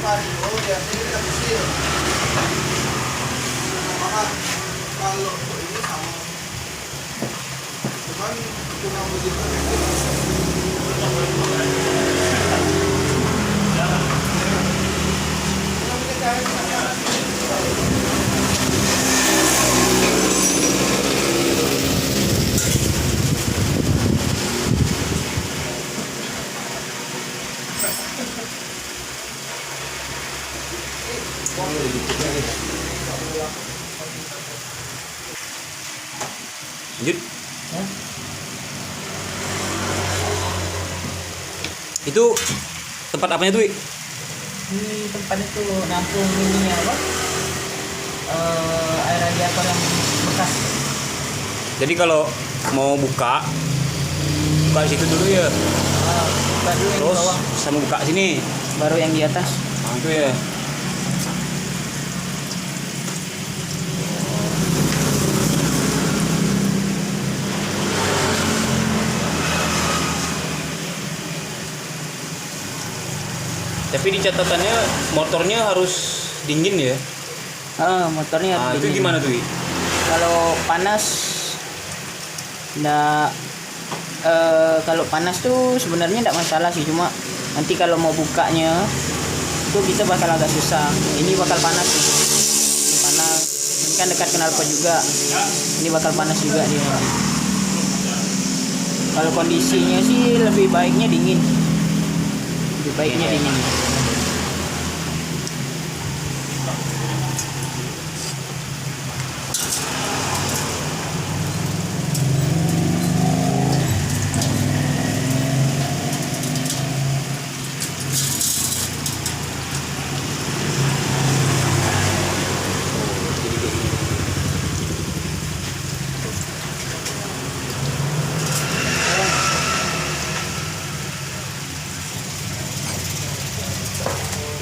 Mario biasanya kita kecil. Mahal. Kalau ini sama. Cuman kurang begitu lanjut. Itu tempat apanya tuh, Wi? Ini tempat itu nampung ininya apa? Air radiator yang bekas. Jadi kalau mau buka di situ dulu ya. Buka dulu yang di Terus bawah, sama buka sini. baru yang di atas. Nah, itu ya. Tapi di catatannya motornya harus dingin ya. Motornya Nah, harus itu dingin. gimana tuh, Wi? Kalau panas enggak, kalau panas tuh sebenarnya enggak masalah sih, cuma nanti kalau mau bukanya itu kita bakal agak susah. Ini bakal panas sih. Ini panas. Ini kan dekat knalpot juga. Ini bakal panas juga dia. Kalau kondisinya sih lebih baiknya dingin. Lebih baiknya dingin.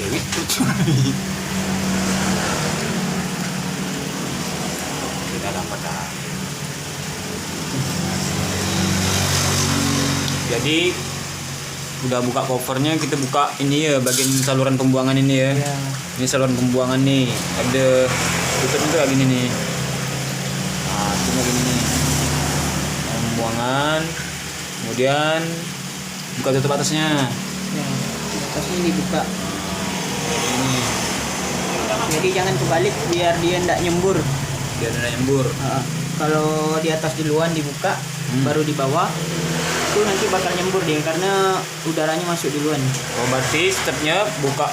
Dewi. Kita dapat dah. Jadi udah buka covernya, kita buka ini ya bagian saluran pembuangan ini ya. Ya. Ini saluran pembuangan nih. Ada tutupnya tuh kayak gini nih. Nah, tutupnya gini nih. Pembuangan. Kemudian buka tutup atasnya. Ya. Atasnya dibuka. Ini Jadi jangan kebalik biar dia ndak nyembur. biar ada nyembur. Kalau di atas duluan dibuka, baru di bawah itu nanti bakal nyembur dia karena udaranya masuk duluan. Oh, berarti stepnya buka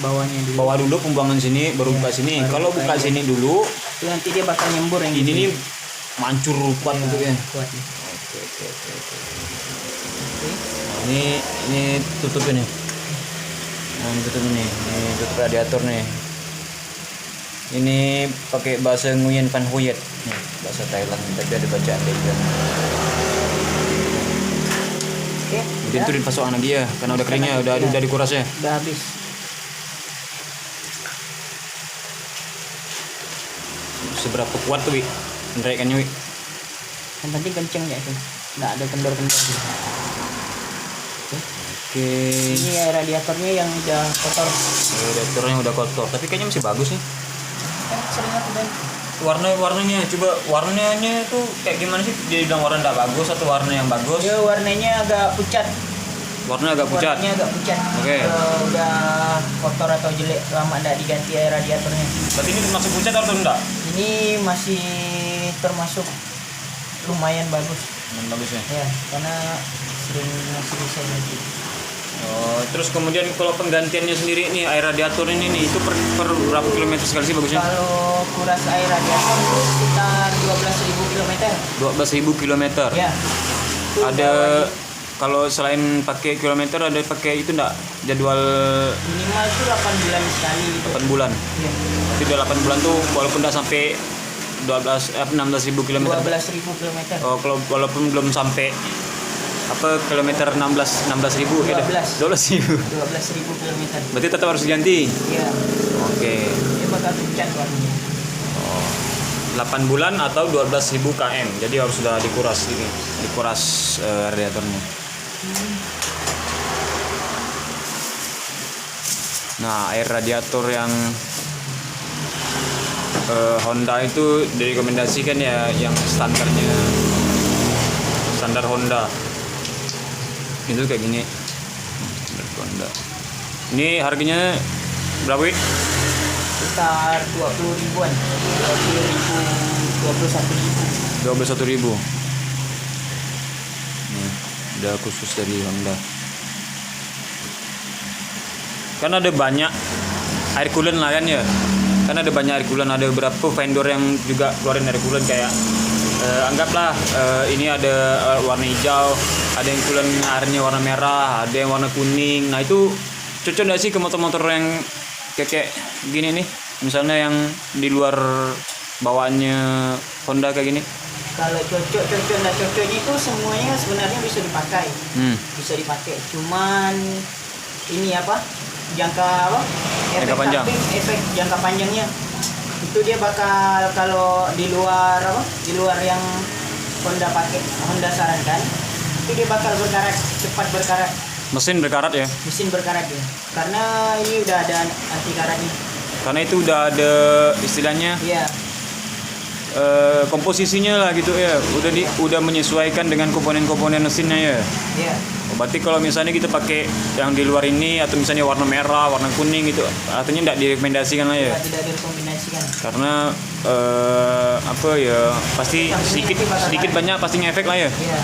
Bawahnya dulu. bawah dulu pembuangan sini baru Ya, buka sini. baru Kalau buka buka ini. sini dulu, Itu nanti dia bakal nyembur yang ini gitu. nih mancur kuat gitu ya. Kuat nih. Oke. Oke. Nah, ini tutup ini. Nah, ini tutup ini. Ini tutup radiator nih. Ini pakai bahasa Nguyen Van Huyet. Nih, bahasa Thailand tapi ada bacaan kayak gitu. Oke. Kemudian itu dipasokkan lagi ya, karena udah keringnya, udah dikuras ya. Udah habis. Seberapa kuat tuh, Wi? Menaikannya, Wi? Yang penting kenceng ya itu. Nggak ada kendor-kendor gitu. Oke. Ini ya radiatornya yang udah kotor. Radiatornya udah kotor, tapi kayaknya masih bagus nih. Kan sering aku bilang. Warnanya coba warnanya tuh kayak gimana sih? Dia bilang warna enggak bagus atau warna yang bagus? Dia warnanya agak pucat. Warnanya agak pucat. Warnanya agak pucat. Oke. Kalau udah kotor atau jelek lama nggak diganti air radiatornya. Berarti ini termasuk pucat atau enggak? Ini masih termasuk lumayan bagus Bagus ya. ya, karena masih bisa ganti. Oh, terus kemudian kalau penggantiannya sendiri nih air radiator ini nih itu per berapa kilometer sekali sih bagusnya? Kalau kuras air radiator itu sekitar 12.000 km 12.000 kilometer. ya. Itu Ada bawahnya. kalau selain pakai kilometer ada pakai itu enggak? Jadwal Minimal itu 8 bulan sekali gitu. 8 bulan. Ya. Tapi udah 8 bulan tuh walaupun udah sampai 16.000 kilometer. 12.000 km. Oh, kalau walaupun belum sampai apa kilometer 16.000 ya 12.000. 12.000 km. Berarti tetap harus diganti. Ya. Oke. Dia bakal pucat warnanya. 8 bulan atau 12.000 km. Jadi harus sudah dikuras ini. Dikuras radiatornya. Nah, air radiator yang Honda itu direkomendasikan ya yang standarnya, standar Honda. Itu kayak gini. Standar Honda. Ini harganya berapa, Wid? Sekitar 20 ribuan. 21 ribu. 21.000. Nih, udah khusus dari Honda. Kan ada banyak air coolant lah kan ya. Kan ada banyak air coolant, ada beberapa vendor yang juga keluarin air coolant kayak anggaplah ini ada warna hijau, ada yang coolant airnya warna merah, ada yang warna kuning. Nah, itu cocok nggak sih ke motor-motor yang kayak gini nih? Misalnya yang di luar bawaannya Honda kayak gini. Kalau cocok nggak cocoknya itu semuanya sebenarnya bisa dipakai. Bisa dipakai. Cuman ini apa? Jangka apa? Jangka panjang. Efek jangka panjangnya itu dia bakal kalau di luar apa? Di luar yang Honda sarankan, itu dia bakal berkarat, cepat berkarat. Mesin berkarat ya? Mesin berkarat ya. Karena ini udah ada anti karatnya. Karena itu udah ada istilahnya Iya. komposisinya lah gitu ya. Udah menyesuaikan dengan komponen-komponen mesinnya ya. Iya. Berarti kalau misalnya kita pakai yang di luar ini atau misalnya warna merah, warna kuning gitu, artinya tidak direkomendasikan lah ya. Tidak direkomendasikan. Karena apa ya, pasti sedikit banyak pasti ngefek lah ya. Iya.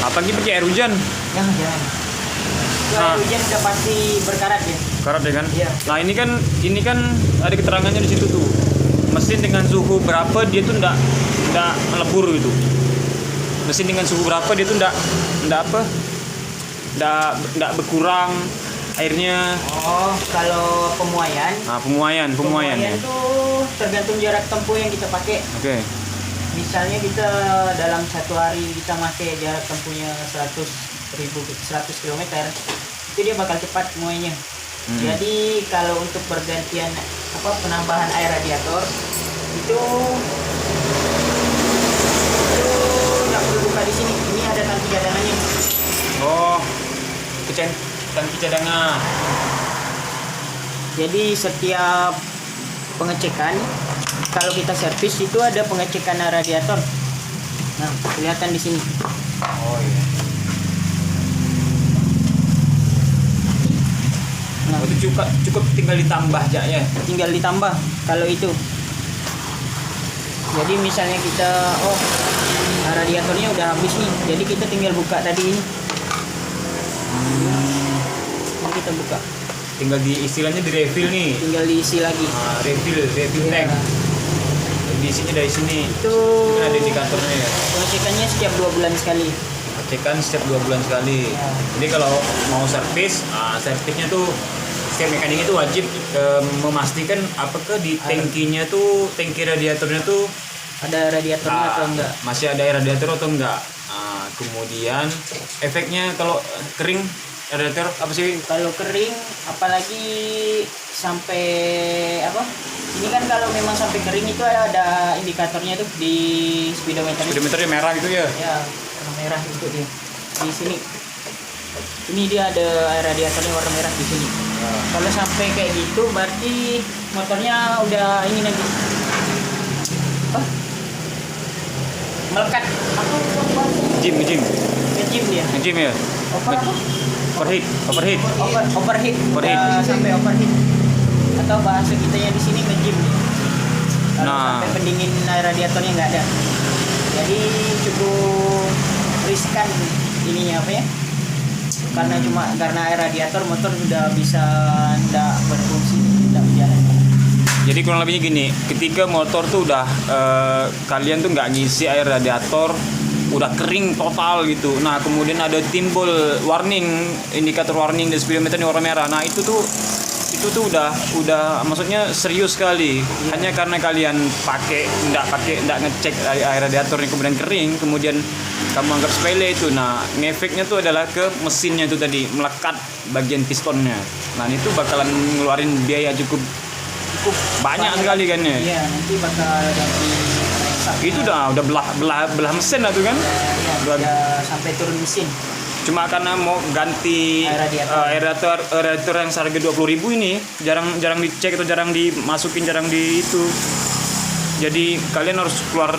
Apalagi pakai air hujan. Jangan. Nah. Air hujan udah pasti berkarat ya. Karat ya kan? Iya. Nah, ini kan ada keterangannya di situ tuh. Mesin dengan suhu berapa dia tuh enggak melebur gitu. Mesin dengan suhu berapa dia tuh enggak berkurang airnya. Oh, kalau pemuaian. Nah, pemuaian ya. Itu tergantung jarak tempuh yang kita pakai. Oke. Misalnya kita dalam satu hari kita pakai jarak tempuhnya 100 km, itu dia bakal cepat muainya. Jadi kalau untuk pergantian penambahan air radiator itu nggak perlu buka di sini. Ini ada tangki cadangannya. Oh, tangki cadangan. Jadi setiap pengecekan, kalau kita servis itu ada pengecekan radiator. Nah, kelihatan di sini. Oh iya. Nah, itu cukup tinggal ditambah aja ya. tinggal ditambah kalau itu. Jadi misalnya kita radiatornya udah habis nih, jadi kita tinggal buka tadi ini. Ini kita buka. Tinggal istilahnya di refill nih. Tinggal diisi lagi. Nah, refill Iya. tank. Diisinya dari sini. Itu Kan ada indikatornya ya. pengecekannya setiap 2 bulan sekali. Pengecekan setiap 2 bulan sekali. Ya. Jadi kalau mau servisnya tuh setiap mekanik itu wajib memastikan apakah di tangkinya tuh, tangki radiatornya tuh Ada radiatornya atau enggak? masih ada air radiator atau enggak. Kemudian efeknya kalau kering radiator apa sih? Kalau kering, apalagi sampai ini kan kalau memang sampai kering itu ada indikatornya tuh di speedometer. Speedometernya merah gitu ya. Ya, warna merah itu dia. Di sini. Ini dia ada air radiatornya warna merah di sini. Kalau sampai kayak gitu berarti motornya udah ini nanti. Melekat. Ngejim Ngejim dia. ya. Overheat. Overheat. Overheat. Sampai overheat. Atau bahasa kitanya di sini ngejim dia. Kalau Nah. sampai pendingin air radiatornya nggak ada. Jadi cukup riskan ininya karena air radiator motor sudah bisa tidak berfungsi, tidak berjalan. Jadi kurang lebihnya gini, ketika motor tuh udah kalian tuh nggak ngisi air radiator, udah kering total gitu. Nah, kemudian ada timbul indikator warning di speedometer warna merah. Nah, itu tuh udah maksudnya serius sekali. Hanya karena kalian nggak ngecek air radiatornya kemudian kering, kemudian kamu anggap sepele itu. Nah, ngefeknya tuh adalah ke mesinnya itu tadi, melekat bagian pistonnya. Nah, itu bakalan ngeluarin biaya cukup banyak sekali kan ya. Iya, nanti bakal ganti Itu udah belah mesin lah tuh kan. Ya, Udah- udah sampai turun mesin. Cuma karena mau ganti radiator yang seharga 20.000 ini jarang dicek atau jarang dimasukin, jarang di itu. Jadi kalian harus keluar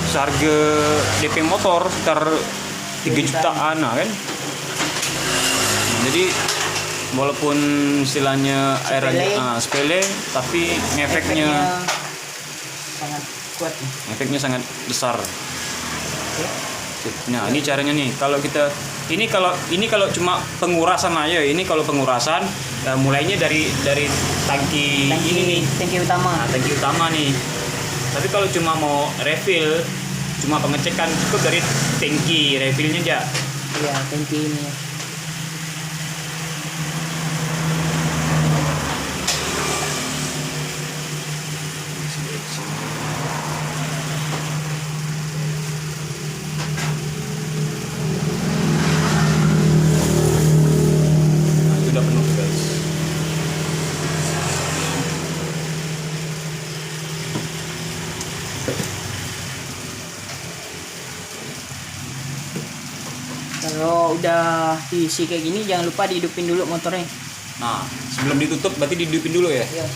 seharga DP motor sekitar 3 jutaan lah kan. Nah, jadi walaupun istilahnya sepele tapi efeknya sangat kuat nih. efeknya sangat besar. Oke. Nah, ini caranya nih. Kalau kalau cuma pengurasan aja, ini kalau pengurasan mulainya dari tangki ini nih. Tangki utama. Nah, tangki utama nih. Tapi kalau cuma mau refill, cuma pengecekan cukup dari tangki refillnya aja. Iya, tangki ini. Nah, itu udah penuh guys. Kalau udah diisi kayak gini jangan lupa dihidupin dulu motornya. Nah, sebelum ditutup berarti dihidupin dulu ya. Iya.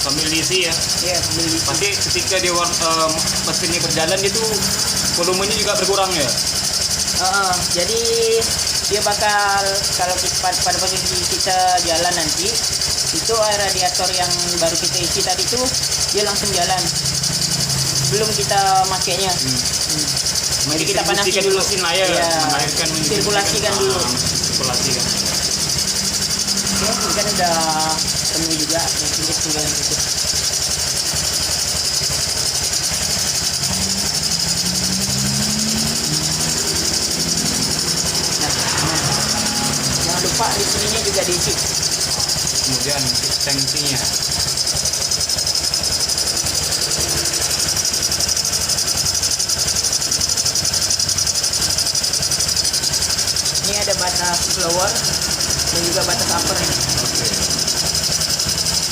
Sambil diisi ya. Iya, sambil diisi. Pasti ketika dia mesinnya berjalan itu volumenya juga berkurang ya. Jadi dia bakal kalau pada posisi kita jalan nanti itu air radiator yang baru kita isi tadi tuh dia langsung jalan belum kita makainya. Jadi kita panasin dulu. Mesin lah ya. Iya. Mengalirkan, Sirkulasikan dulu. Sirkulasikan. Oke, ini kan udah penuh juga, mungkin tinggal tutup. Jangan lupa di sininya juga diisi. Kemudian tensinya. Ini ada batas lower dan juga batas upper nih.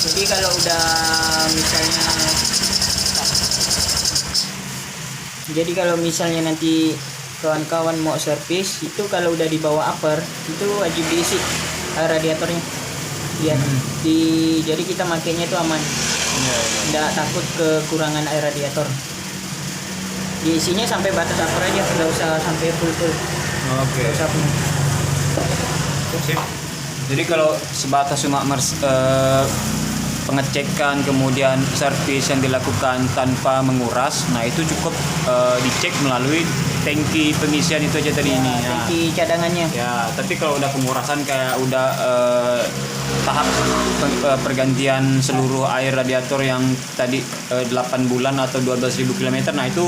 Jadi kalau udah misalnya nanti kawan-kawan mau servis itu kalau udah di bawah upper itu wajib diisi air radiatornya. Jadi kita makainya itu aman. Nggak takut kekurangan air radiator. Diisinya sampai batas upper aja, nggak usah sampai full. Oke. Nggak usah penuh. Sip. Jadi kalau sebatas cuma pengecekan kemudian servis yang dilakukan tanpa menguras, nah itu cukup dicek melalui tangki pengisian itu aja tadi ini. Ya. Tangki cadangannya. Ya, tapi kalau udah pengurasan kayak udah tahap pergantian seluruh air radiator yang tadi 8 bulan atau 12.000 km, nah itu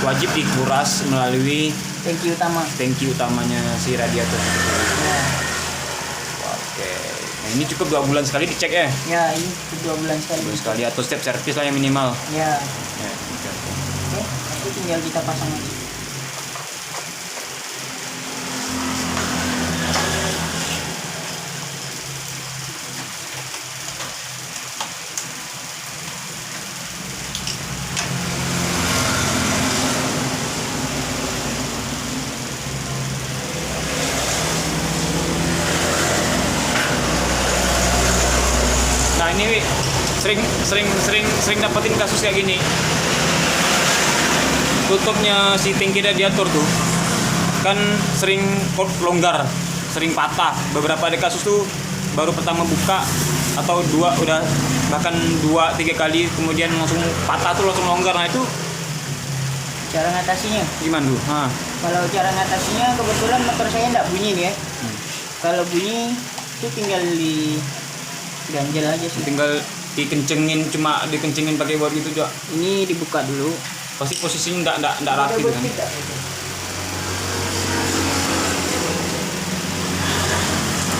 wajib dikuras melalui Tangki utama. tangki utamanya si radiator. Ya. Oke. Nah, ini cukup 2 bulan sekali dicek ya. Ya, ini 2 bulan sekali. 2 bulan sekali atau setiap servis lah yang minimal. Ya. Ya, oke. Oke, itu tinggal kita pasang aja. Nah, ini Wi, sering dapetin kasus kayak gini. Tutupnya si tangki radiator tuh kan sering longgar, sering patah. Beberapa ada kasus tuh baru pertama buka atau bahkan 2-3 kali kemudian langsung patah tuh, langsung longgar. Nah itu Cara ngatasinya. gimana tuh? Kalau cara ngatasinya kebetulan motor saya nggak bunyi nih ya. Kalau bunyi itu tinggal di ganjel aja sih. Tinggal dikencengin pakai board gitu juga. Ini dibuka dulu. Pasti posisinya enggak rapi kan.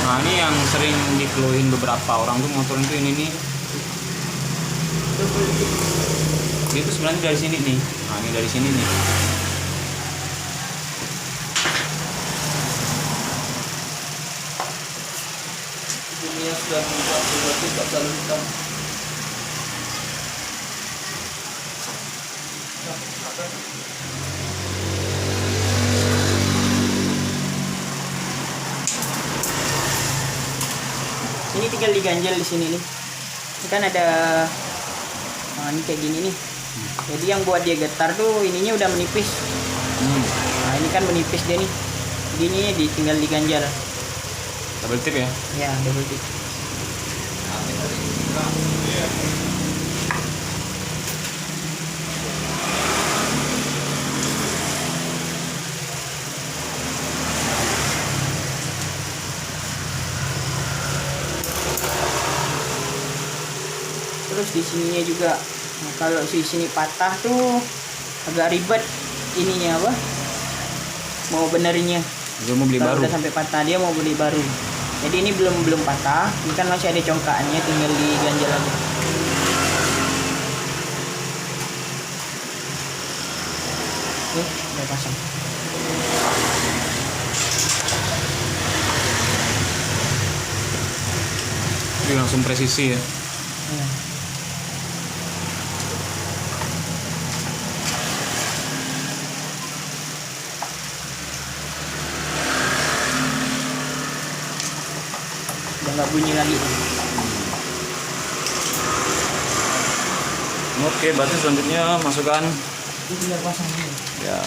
Nah, ini yang sering dikeluhin beberapa orang tuh motor itu ini nih. Tuh, Dia tuh sebenarnya dari sini nih. Nah, ini dari sini nih. Dunia sudah berubah, berarti tak selalu hitam. Ini tinggal diganjel di sini nih. Ini kan ada, nah ini kayak gini nih. Jadi yang buat dia getar tuh ininya udah menipis. Nah ini kan menipis dia nih. Gini tinggal diganjel. Double tip ya. Ya double tip. Terus di sininya juga, nah, kalau di sini patah tuh agak ribet ininya apa? Mau benerinnya. Dia mau beli Kalau baru. udah sampai patah dia mau beli baru. Jadi ini belum patah, ini kan masih ada congkakannya, tinggal diganjel aja. Oke, udah pasang. Dia langsung presisi ya. Ya. Udah nggak bunyi lagi. Oke, berarti selanjutnya masukkan Ini tinggal pasang dulu. ya